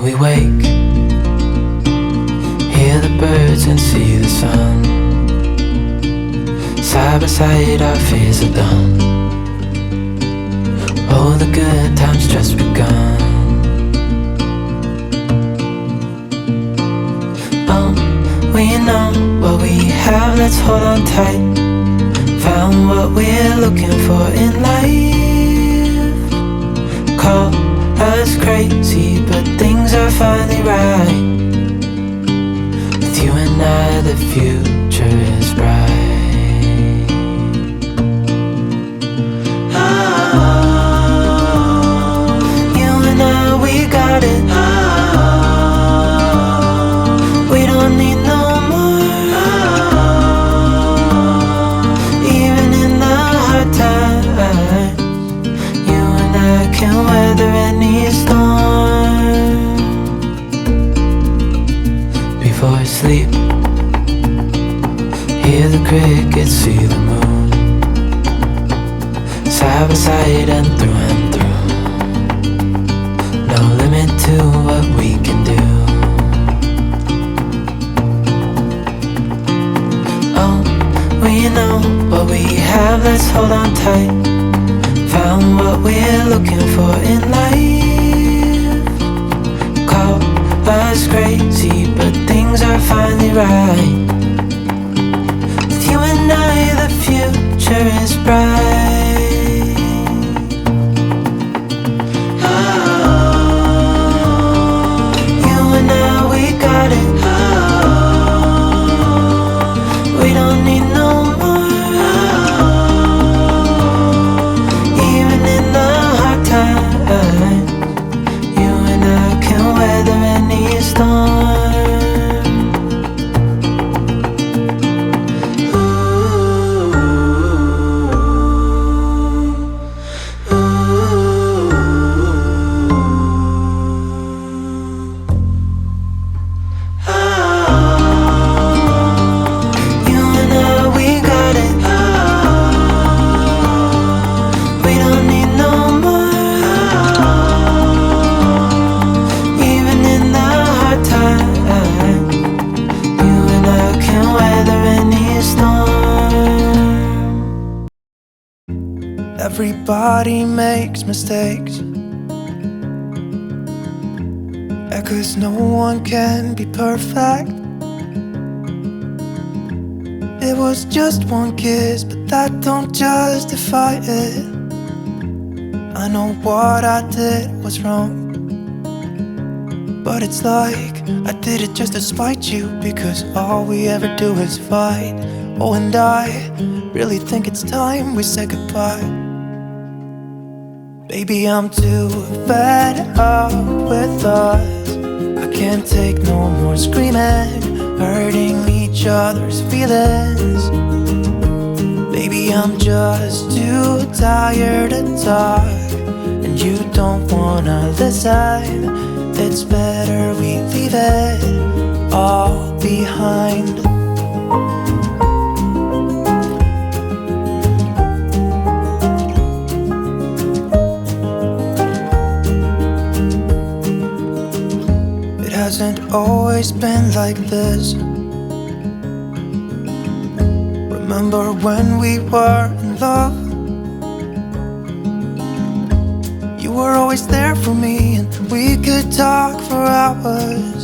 we wake, hear the birds and see the sun. Side by side our fears are done. Oh, the good times just begun. Oh, we know what we have, let's hold on tight. Found what we're looking for in life. Call us crazy, but things are finally right. With you and I, the future is bright. Oh, you and I, we got it. Oh, we don't need no more. Oh, even in the hard times, you and I can weather any storm. Before I sleep, hear the crickets, see the moon. Side by side and through. No limit to what we can do. Oh, we know what we have, let's hold on tight. Found what we're looking for in life. Call us crazy, but things are finally right. With you and I, the future is bright. Oh, you and I, we got it. Oh, we don't need no more. Oh, even in the hard times, you and I can weather any storm. You and I, we got it. We don't need no more. Even in the hard times, you and I can weather any storm. Everybody makes mistakes, 'cause no one can be perfect. It was just one kiss, but that don't justify it. I know what I did was wrong, but it's like I did it just to spite you, because all we ever do is fight. Oh, and I really think it's time we say goodbye. Baby, I'm too fed up with us. I can't take no more screaming, hurting each other's feelings. Baby, I'm just too tired to talk, and you don't wanna listen. It's better we leave it all behind. It hasn't always been like this. Remember when we were in love? You were always there for me, and we could talk for hours.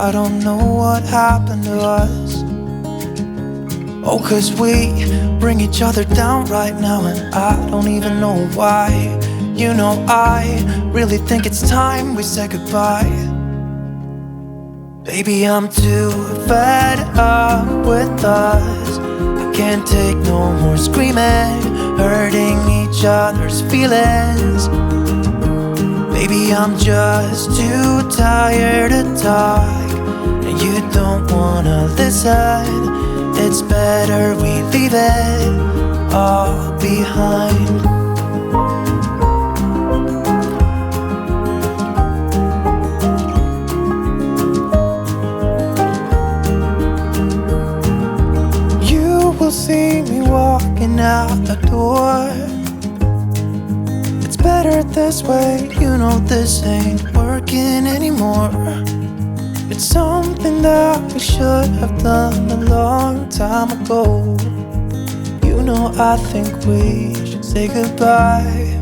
I don't know what happened to us. Oh, 'cause we bring each other down right now, and I don't even know why. You know, I really think it's time we say goodbye. Baby, I'm too fed up with us. I can't take no more screaming, hurting each other's feelings. Baby, I'm just too tired to talk, and you don't wanna listen. It's better we leave it all behind. See me walking out the door. It's better this way. You know this ain't working anymore. It's something that we should have done a long time ago. You know I think we should say goodbye.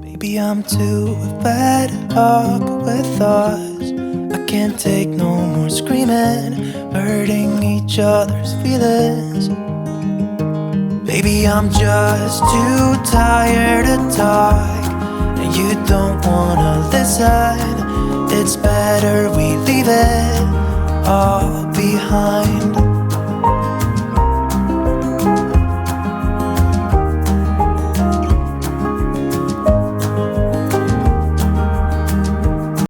Baby, I'm too fed up with us. I can't take no more screaming, hurting each other's feelings. Baby, I'm just too tired to talk, and you don't wanna listen. It's better we leave it all behind.